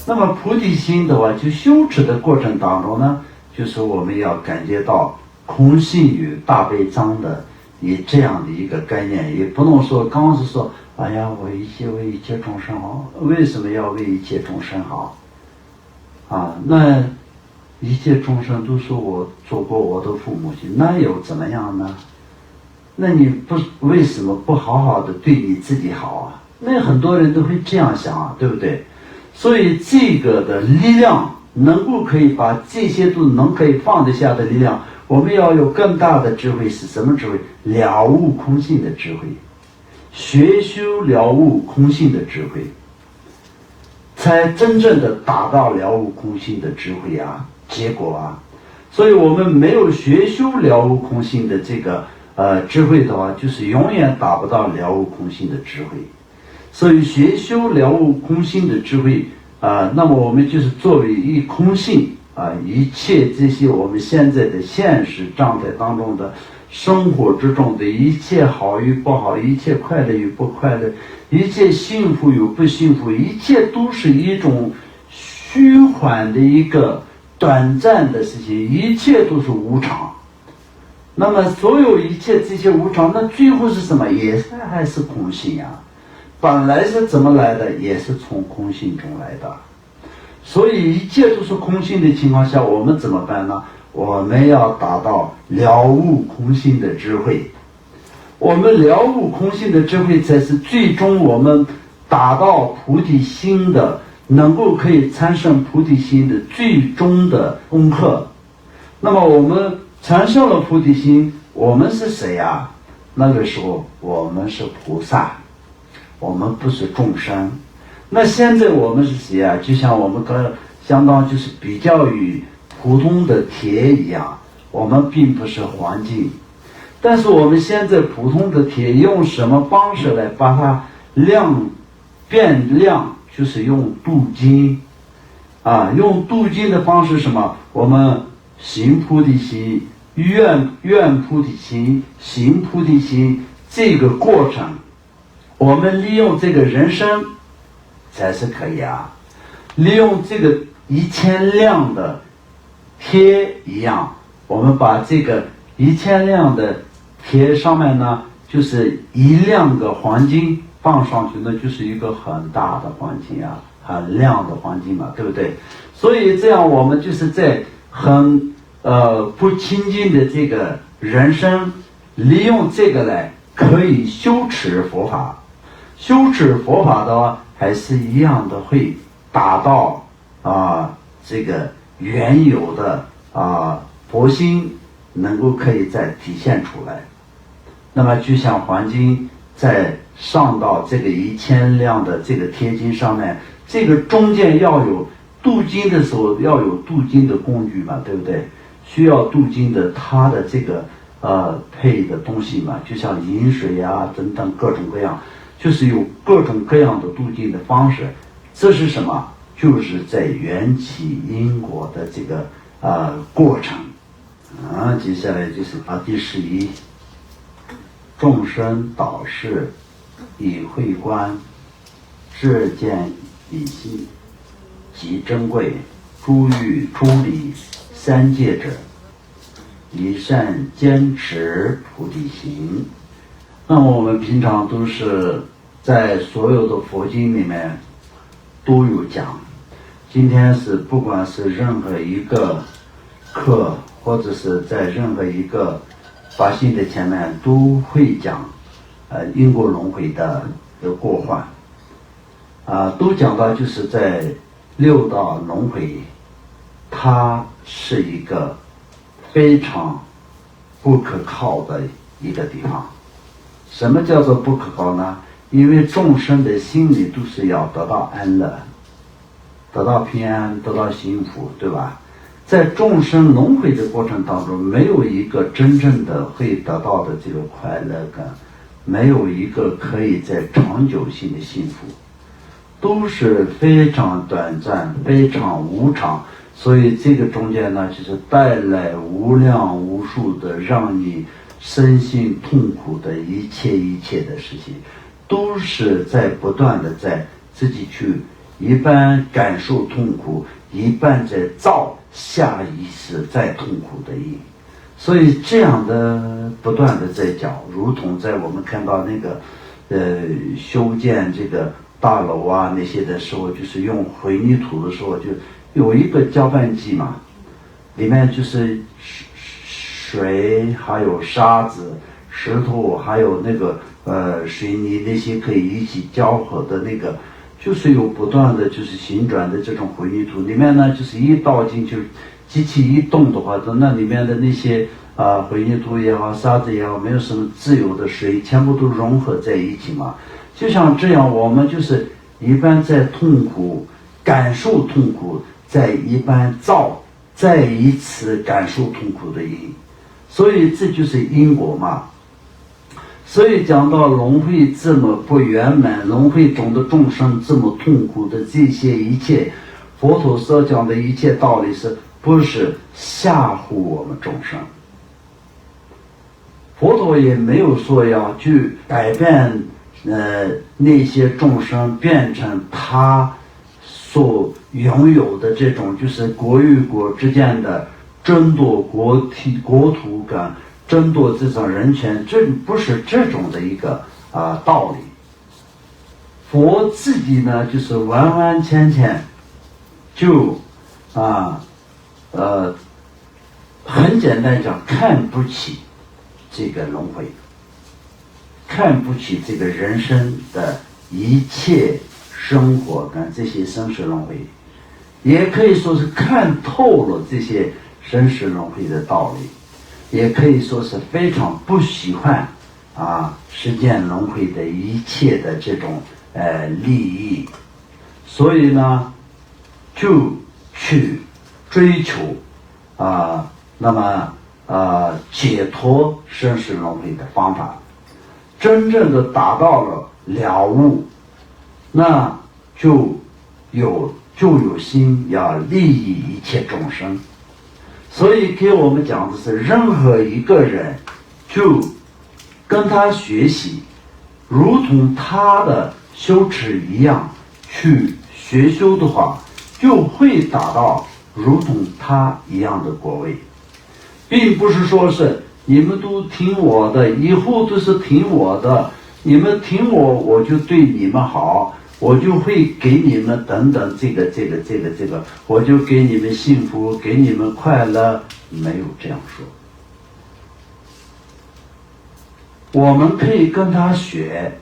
那么菩提心的话，就修持的过程当中呢，就是我们要感觉到空性与大悲章的以这样的一个概念，也不能说刚是说，哎呀，我一切为一切众生好，为什么要为一切众生好？啊，那一切众生都是我做过我的父母亲，那又怎么样呢？那你不为什么不好好的对你自己好啊？那很多人都会这样想啊，对不对？所以这个的力量能够可以把这些都能可以放得下的力量，我们要有更大的智慧，是什么智慧？了悟空性的智慧，学修了悟空性的智慧，才真正的达到了悟空性的智慧啊，结果啊。所以我们没有学修了悟空性的这个智慧的话，就是永远达不到了悟空性的智慧。所以学修了悟空性的智慧那么我们就是作为一空性一切这些我们现在的现实状态当中的生活之中的一切好与不好，一切快乐与不快乐，一切幸福与不幸福，一切都是一种虚幻的一个短暂的事情，一切都是无常。那么所有一切这些无常，那最后是什么？也是还是空性啊。本来是怎么来的？也是从空性中来的。所以一切都是空性的情况下，我们怎么办呢？我们要达到了悟空性的智慧。我们了悟空性的智慧，才是最终我们达到菩提心的，能够可以产生菩提心的最终的功课。那么我们产生了菩提心，我们是谁啊？那个时候我们是菩萨，我们不是众生。那现在我们是谁啊？就像我们相当就是比较于普通的铁一样，我们并不是环境。但是我们现在普通的铁用什么方式来把它变亮？就是用镀金用镀金的方式什么？我们行菩提心，愿菩提心，行菩提心，这个过程我们利用这个人生才是可以利用这个1000两的铁一样，我们把这个1000两的铁上面呢，就是1两个黄金放上去，那就是一个很大的黄金很亮的黄金嘛，对不对？所以这样我们就是在很不亲近的这个人生，利用这个来可以修持佛法。修持佛法的话，还是一样的会达到这个原有的佛心能够可以再体现出来。那么就像黄金在上到这个1000两的这个贴金上面，这个中间要有镀金的时候要有镀金的工具嘛，对不对？需要镀金的它的这个配的东西嘛，就像饮水等等各种各样，就是有各种各样的镀金的方式。这是什么？就是在缘起因果的这个过程接下来就是第11，众生导视以慧观，智见以息，极珍贵，诸欲出离3界者，以善坚持菩提行。那么我们平常都是在所有的佛经里面都有讲，今天是不管是任何一个课，或者是在任何一个法性的前面都会讲因果轮回的过患都讲到就是在6道轮回，它是一个非常不可靠的一个地方。什么叫做不可靠呢？因为众生的心里都是要得到安乐，得到平安，得到幸福，对吧？在众生轮回的过程当中，没有一个真正的会得到的这个快乐感，没有一个可以在长久性的幸福，都是非常短暂，非常无常。所以这个中间呢，就是带来无量无数的让你身心痛苦的一切的事情，都是在不断的在自己去一半感受痛苦，一半在造下意识在痛苦的因。所以这样的不断的在讲，如同在我们看到那个修建这个大楼啊那些的时候，就是用混凝土的时候，就有一个搅拌机嘛，里面就是水还有沙子石头还有那个水泥那些可以一起交合的那个，就是有不断的就是旋转的这种混凝土，里面呢就是一倒进去，机器一动的话，那里面的那些混凝土也好沙子也好，没有什么自由的水，全部都融合在一起嘛。就像这样，我们就是一般在痛苦感受痛苦，在一般造再一次感受痛苦的因，所以这就是因果嘛。所以讲到轮回这么不圆满，轮回中的众生这么痛苦的这些一切，佛陀所讲的一切道理是不是吓唬我们众生？佛陀也没有说要去改变那些众生变成他所拥有的这种就是国与国之间的争夺国土感，争夺这种人权，这不是这种的一个道理。佛自己呢就是完完全全就很简单讲，看不起这个轮回，看不起这个人生的一切生活跟这些生死轮回，也可以说是看透了这些生死轮回的道理，也可以说是非常不喜欢世间轮回的一切的这种利益，所以呢就去追求那么解脱生死轮回的方法，真正的达到了了悟，那就有心要利益一切众生。所以给我们讲的是，任何一个人就跟他学习，如同他的修持一样去学修的话，就会达到如同他一样的果位，并不是说是你们都听我的，以后都是听我的，你们听我，我就对你们好，我就会给你们等等这个，我就给你们幸福，给你们快乐，没有这样说。我们可以跟他学，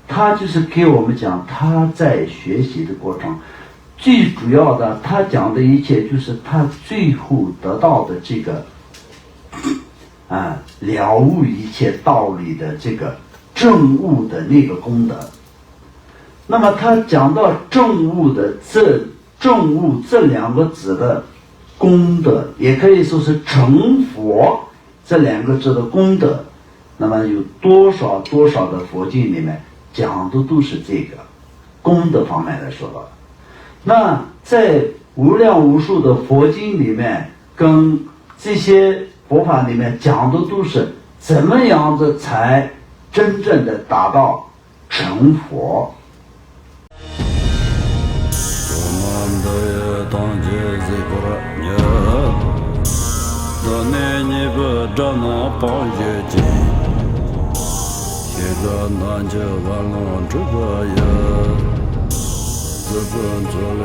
他就是给我们讲他在学习的过程，最主要的他讲的一切就是他最后得到的这个了悟一切道理的这个证悟的那个功德。那么他讲到证悟的证悟这两个字的功德，也可以说是成佛这两个字的功德，那么有多少的佛经里面讲的都是这个功德方面来说的。那在无量无数的佛经里面跟这些佛法里面讲的都是怎么样子才真正的达到成佛。自本作累